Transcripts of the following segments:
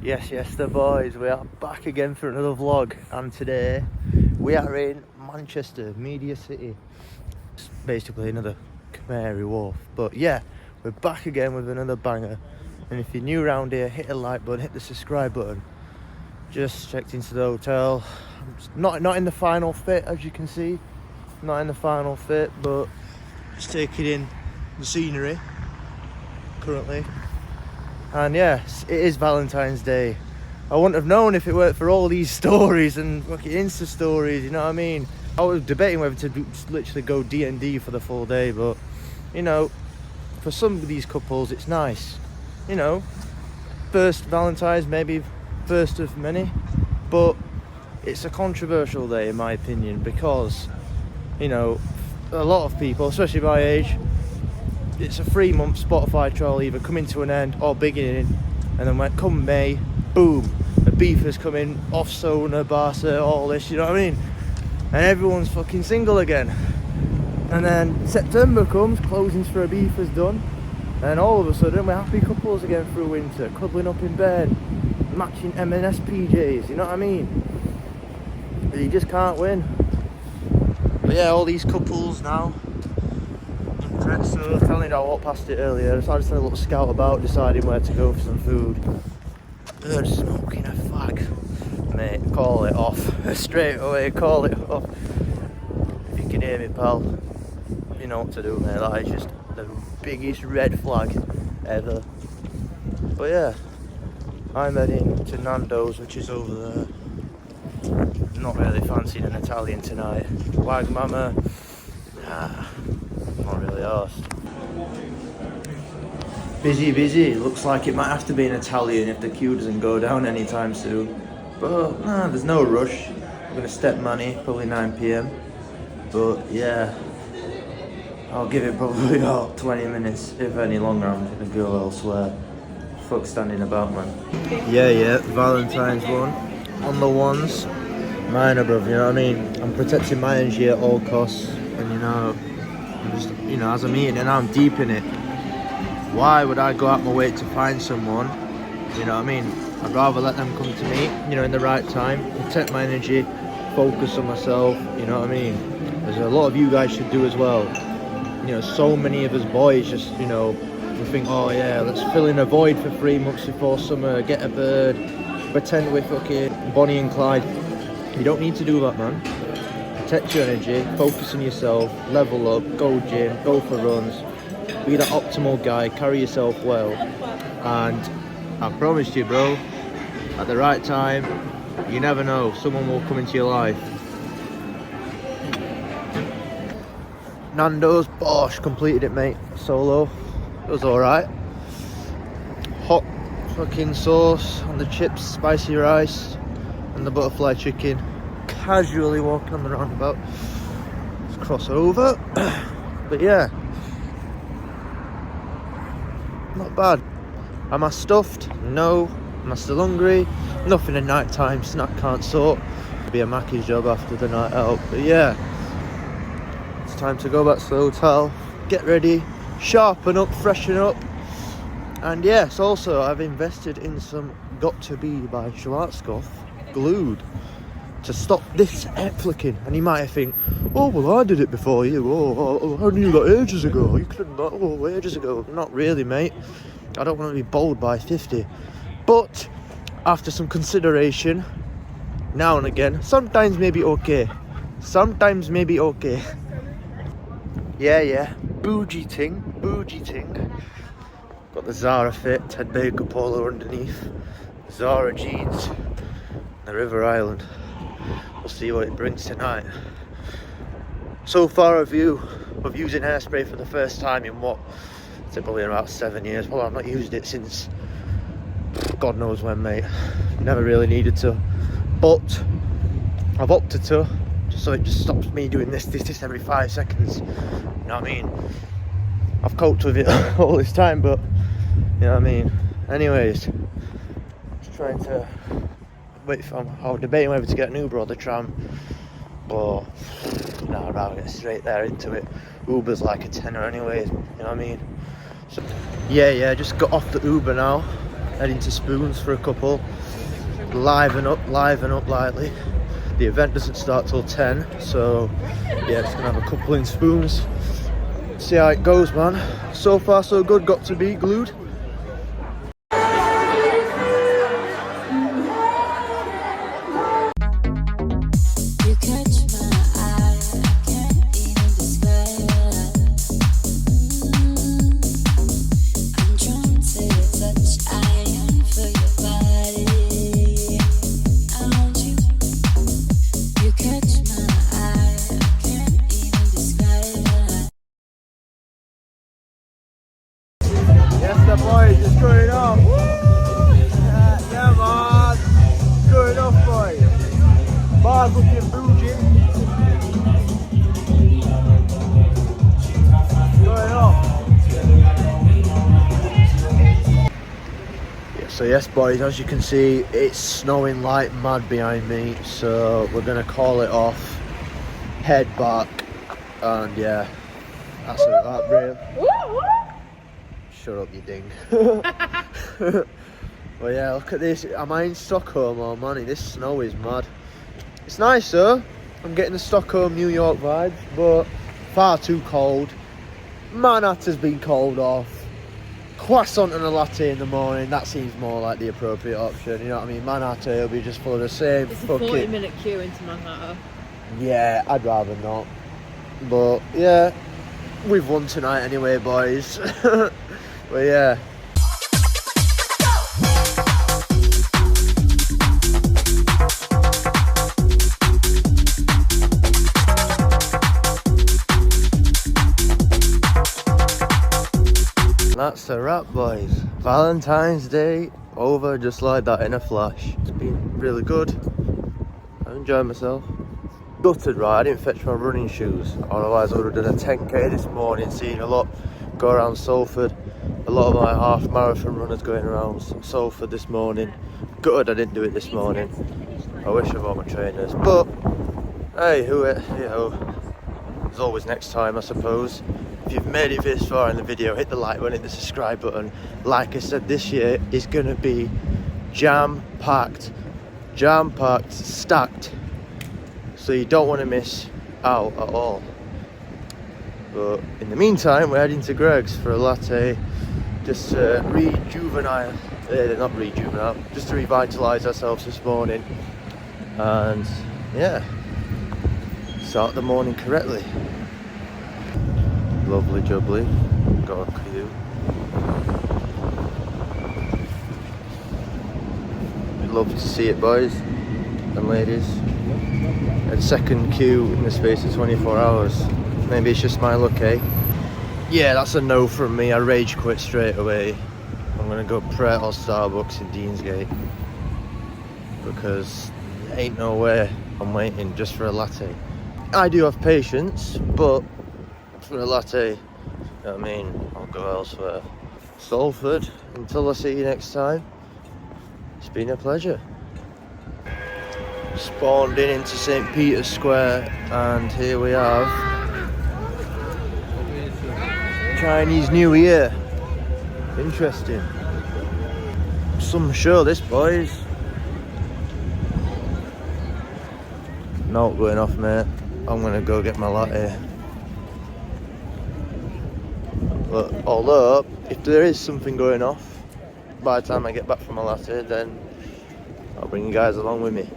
Yes, the boys, we are back again for another vlog, and today we are in Manchester, Media City. It's basically another Canary Wharf, but yeah, we're back again with another banger. And if you're new around here, hit the like button, hit the subscribe button. Just checked into the hotel. Not in the final fit, as you can see. Not in the final fit, but just taking in the scenery currently. And yes, it is Valentine's Day. I wouldn't have known if it weren't for all these stories and fucking Insta stories, you know what I mean? I was debating whether to just literally go D&D for the full day, but, you know, for some of these couples, it's nice. You know, first Valentine's, maybe first of many, but it's a controversial day in my opinion because, you know, a lot of people, especially my age, it's a 3-month Spotify trial either coming to an end or beginning, and then when come May, boom, the beef is coming off Sona, Barca, all this, you know what I mean? And everyone's fucking single again. And then September comes, closings for a beef is done, and all of a sudden we're happy couples again through winter, cuddling up in bed, matching M&S PJs, you know what I mean? You just can't win. But yeah, all these couples now, so telling you I walked past it earlier, so I just had a little scout about deciding where to go for some food. They're smoking a fag. Mate, call it off. Straight away, call it off. If you can hear me, pal, you know what to do, mate. That is just the biggest red flag ever. But yeah, I'm heading to Nando's, which is over there. Not really fancying an Italian tonight. Wagamama, nah. Not really arsed. Busy. Looks like it might have to be an Italian if the queue doesn't go down anytime soon. But nah, there's no rush. I'm gonna step Manny, probably 9 PM. But yeah, I'll give it probably about 20 minutes, if any longer. I'm gonna go elsewhere. Fuck standing about, man. Yeah, Valentine's one. On the ones. Minor, bruv, you know what I mean? I'm protecting my energy at all costs. And you know, I'm just, you know, as I'm eating and I'm deep in it, why would I go out my way to find someone? You know what I mean? I'd rather let them come to me, you know, in the right time, protect my energy, focus on myself, you know what I mean? As a lot of you guys should do as well. You know, so many of us boys just, you know, we think, oh yeah, let's fill in a void for 3 months before summer, get a bird, pretend we're fucking Bonnie and Clyde. You don't need to do that, man. Protect your energy, focus on yourself, level up, go gym, go for runs, be that optimal guy, carry yourself well, and I promise you, bro, at the right time, you never know, someone will come into your life. Nando's, bosh, completed it, mate, solo. It was alright. Hot fucking sauce on the chips, spicy rice, and the butterfly chicken. Casually walking on the roundabout. Let's cross over. But yeah, not bad. Am I stuffed? No. Am I still hungry? Nothing at night time. Snack can't sort. It'll be a Mackey's job after the night out. But yeah, it's time to go back to the hotel, get ready, sharpen up, freshen up. And yes, also I've invested in some Got To Be by Schwarzkopf glued to stop this air flicking. And you might think, oh well, I did it before you. I knew that ages ago. You couldn't that ages ago. Not really, mate. I don't want to be bold by 50, but after some consideration, now and again, sometimes maybe okay. Yeah, bougie ting. Got the Zara fit, Ted Baker polo underneath, Zara jeans, the River Island. We'll see what it brings tonight. So far, a view of using hairspray for the first time in what? It's probably in about 7 years. Well, I've not used it since God knows when, mate. Never really needed to, but I've opted to, just so it just stops me doing this every 5 seconds. You know what I mean? I've coped with it all this time, but you know what I mean. Anyways, just trying to wait for. I was debating whether to get an Uber or the tram, but no, I'd rather get straight there into it. Uber's like a tenner anyways. You know what I mean? So yeah, just got off the Uber now. heading to Spoons for a couple. Liven up lightly. The event doesn't start till 10, so yeah, just gonna have a couple in Spoons. See how it goes, man. So far so good, got to be glued. Boys, it's going off. Yeah, man. It's going off, boys. Bar's looking bougie. Going off. Yeah, so yes, boys, as you can see, it's snowing like mad behind me. So we're gonna call it off. Head back, and yeah, that's that real. Shut up, you ding. Well, yeah, look at this. Am I in Stockholm or Manny? This snow is mad. It's nice, though. I'm getting the Stockholm, New York vibes, but far too cold. Manhattan's been called off. Croissant and a latte in the morning. That seems more like the appropriate option. You know what I mean? Manhattan will be just full of the same it's fucking... a 40-minute queue into Manhattan. Yeah, I'd rather not. But, yeah, we've won tonight anyway, boys. But yeah. That's a wrap, boys. Valentine's Day over just like that in a flash. It's been really good. I enjoyed myself. Gutted, right? I didn't fetch my running shoes. Otherwise I would have done a 10k this morning, seeing a lot go around Salford. A lot of my half marathon runners going around Salford this morning. Gutted I didn't do it this morning. I wish I bought my trainers, but hey, you know, there's always next time, I suppose. If you've made it this far in the video, hit the like button, hit the subscribe button. Like I said, this year is going to be jam-packed, stacked. So you don't want to miss out at all. But in the meantime, we're heading to Greg's for a latte. Just to rejuvenate, not rejuvenate, just to revitalise ourselves this morning. And yeah, start the morning correctly. Lovely jubbly, got a queue. We'd love to see it, boys and ladies. A second queue in the space of 24 hours. Maybe it's just my luck, eh? Yeah, that's a no from me. I rage quit straight away. I'm gonna go Pret or Starbucks in Deansgate. Because ain't no way I'm waiting just for a latte. I do have patience, but for a latte, you know what I mean, I'll go elsewhere. Salford, until I see you next time, it's been a pleasure. Spawned into St. Peter's Square, and here we have Chinese New Year. Interesting. Some show this, boys. Note going off, mate. I'm gonna go get my latte. But although, if there is something going off by the time I get back from my latte, then I'll bring you guys along with me.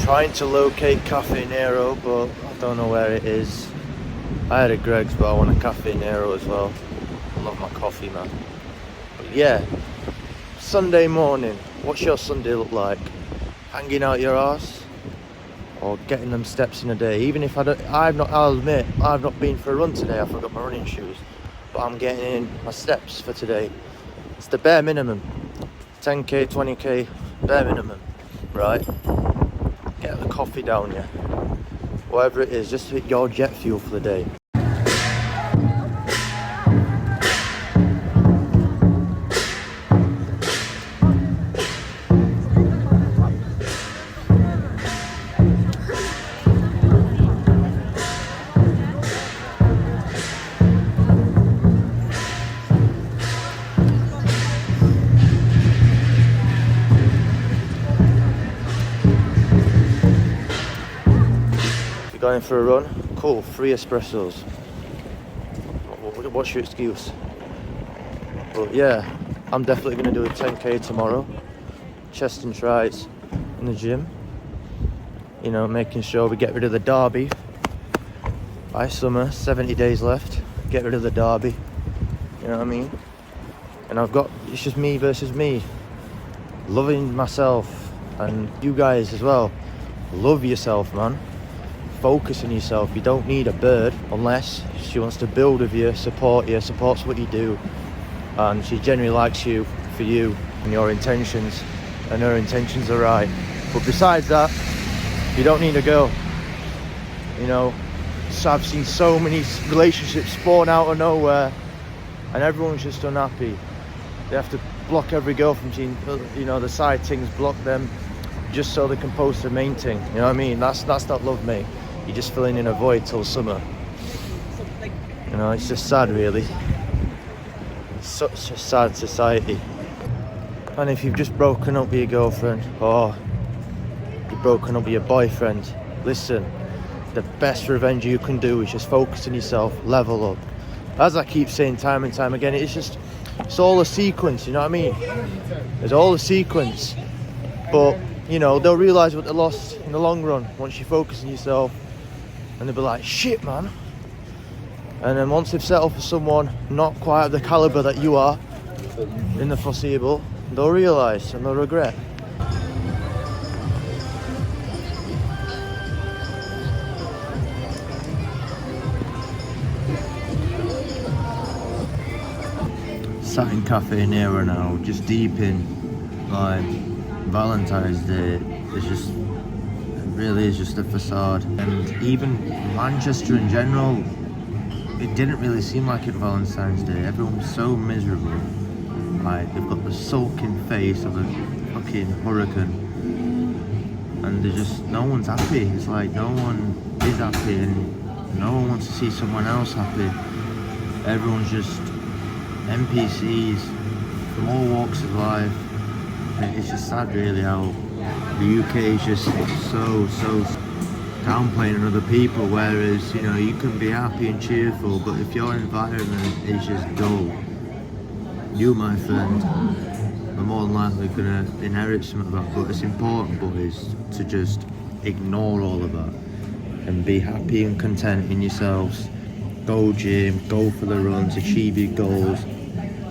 Trying to locate Cafe Nero, but I don't know where it is. I had a Greg's, but I want a Cafe Nero as well. I love my coffee, man. But yeah, Sunday morning. What's your Sunday look like? Hanging out your arse? Or getting them steps in a day? Even if I'll admit, I've not been for a run today. I forgot my running shoes. But I'm getting in my steps for today. It's the bare minimum. 10k, 20k, bare minimum. Right? Get the coffee down, yeah. Whatever it is, just hit your jet fuel for the day. Going for a run? Cool, 3 espressos. What's your excuse? But yeah, I'm definitely going to do a 10k tomorrow. Chest and tries in the gym. You know, making sure we get rid of the derby. By summer, 70 days left. Get rid of the derby. You know what I mean? And it's just me versus me. Loving myself, and you guys as well. Love yourself, man. Focus on yourself. You don't need a bird unless she wants to build with you, supports what you do, and she genuinely likes you for you and your intentions, and her intentions are right. But besides that, you don't need a girl. You know, so I've seen so many relationships spawn out of nowhere, and everyone's just unhappy. They have to block every girl from seeing, you know, the side things, block them just so they can post the main thing. You know what I mean? That's not love, mate. You're just filling in a void till summer. You know, it's just sad, really. It's such a sad society. And if you've just broken up with your girlfriend, or you've broken up with your boyfriend, listen, the best revenge you can do is just focus on yourself, level up. As I keep saying time and time again, it's all a sequence, you know what I mean? It's all a sequence. But, you know, they'll realise what they lost in the long run once you focus on yourself. And they'll be like, shit, man. And then once they've settled for someone not quite of the calibre that you are in the foreseeable, they'll realise and they'll regret. Sat in Cafe Nero now, just deep in like Valentine's Day. It really is just a facade. And even Manchester in general, it didn't really seem like it Valentine's Day. Everyone was so miserable. Like, they've got the sulking face of a fucking hurricane. And no one's happy. It's like no one is happy and no one wants to see someone else happy. Everyone's just NPCs from all walks of life. It's just sad, really, how the UK is just so downplaying other people, whereas, you know, you can be happy and cheerful, but if your environment is just dull, you, my friend, are more than likely gonna inherit some of that. But it's important, boys, to just ignore all of that and be happy and content in yourselves. Go gym, go for the runs, achieve your goals.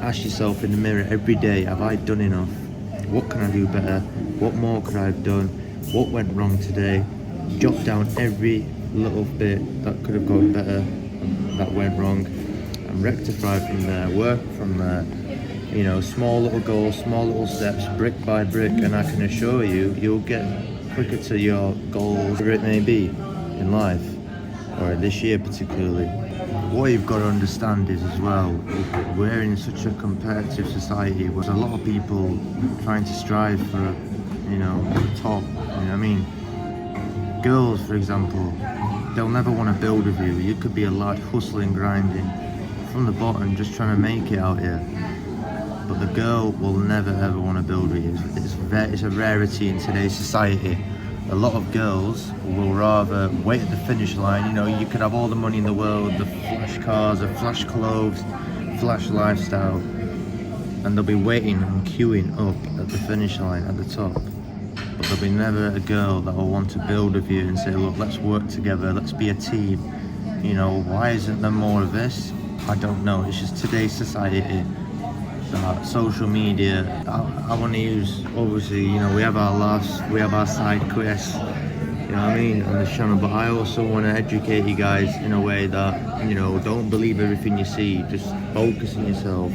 Ask yourself in the mirror every day, have I done enough? What can I do better? What more could I have done? What went wrong today? Jot down every little bit that could have gone better, that went wrong, and rectify from there, work from there. You know, small little goals, small little steps, brick by brick, and I can assure you, you'll get quicker to your goals, whatever it may be in life, or this year particularly. What you've got to understand is as well, we're in such a competitive society where there's a lot of people trying to strive for, you know, the top, you know what I mean? Girls, for example, they'll never want to build with you. You could be a lad hustling, grinding from the bottom, just trying to make it out here. But the girl will never ever want to build with you. It's a rarity in today's society. A lot of girls will rather wait at the finish line. You know, you could have all the money in the world, the flash cars, the flash clothes, flash lifestyle, and they'll be waiting and queuing up at the finish line at the top. But there'll be never a girl that will want to build with you and say, look, let's work together, let's be a team. You know, why isn't there more of this? I don't know. It's just today's society. Social media, I want to use, obviously, you know, we have our side quests, you know what I mean, on this channel, but I also want to educate you guys in a way that, you know, don't believe everything you see, just focus on yourself,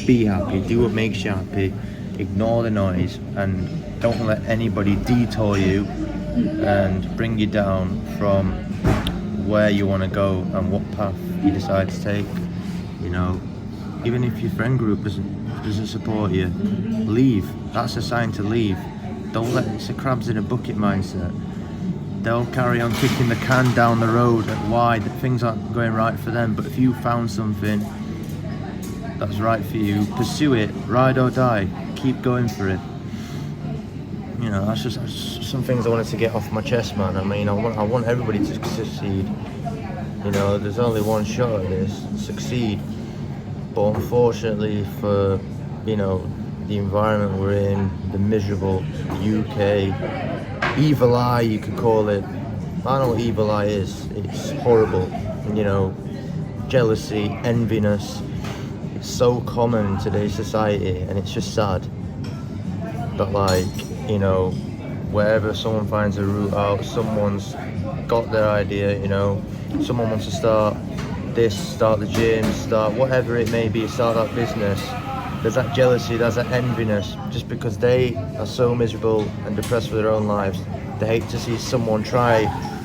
be happy, do what makes you happy, ignore the noise, and don't let anybody detour you and bring you down from where you want to go and what path you decide to take. You know, even if your friend group doesn't support you, leave. That's a sign to leave. Don't let it's a crabs in a bucket mindset. They'll carry on kicking the can down the road at why things aren't going right for them. But if you found something that's right for you, pursue it, ride or die, keep going for it. You you know, that's some things I wanted to get off my chest, man. I mean, I want everybody to succeed. You know, there's only one shot at this, succeed. But unfortunately for, you know, the environment we're in, the miserable UK, evil eye you could call it. I know what evil eye is. It's horrible. You know, jealousy, enviness. It's so common in today's society, and it's just sad. But like, you know, wherever someone finds a route out, someone's got their idea, you know, someone wants to start this, start the gym, start whatever it may be, start that business. There's that jealousy, there's that enviness, just because they are so miserable and depressed with their own lives. They hate to see someone try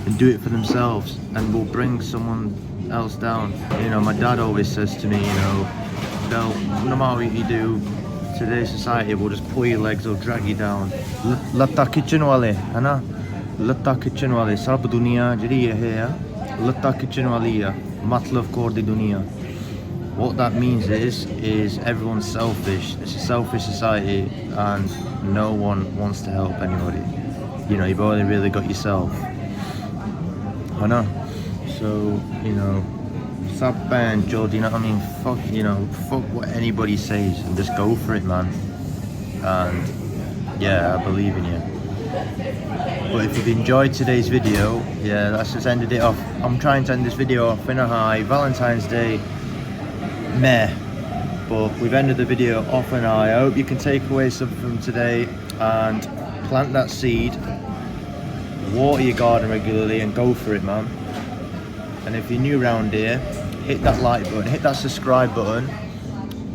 and do it for themselves and will bring someone else down. You know, my dad always says to me, you know, Del, no matter what you do, today's society will just pull your legs or drag you down. Latta kitchen wale, है ना? Latta kitchen wale, सब दुनिया जड़ी है, latta kitchen wale, मतलब core दी दुनिया. What that means is everyone's selfish. It's a selfish society, and no one wants to help anybody. You know, you've only really got yourself. I know. So, you know, stop and Joe, do you know what I mean? Fuck, you know, fuck what anybody says and just go for it, man. And yeah, I believe in you. But if you've enjoyed today's video, yeah, that's just ended it off. I'm trying to end this video off in a high. Valentine's Day, meh. But we've ended the video off an high. I hope you can take away something from today and plant that seed, water your garden regularly, and go for it, man. And if you're new around here, hit that like button, hit that subscribe button,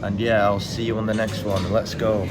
and yeah, I'll see you on the next one. Let's go.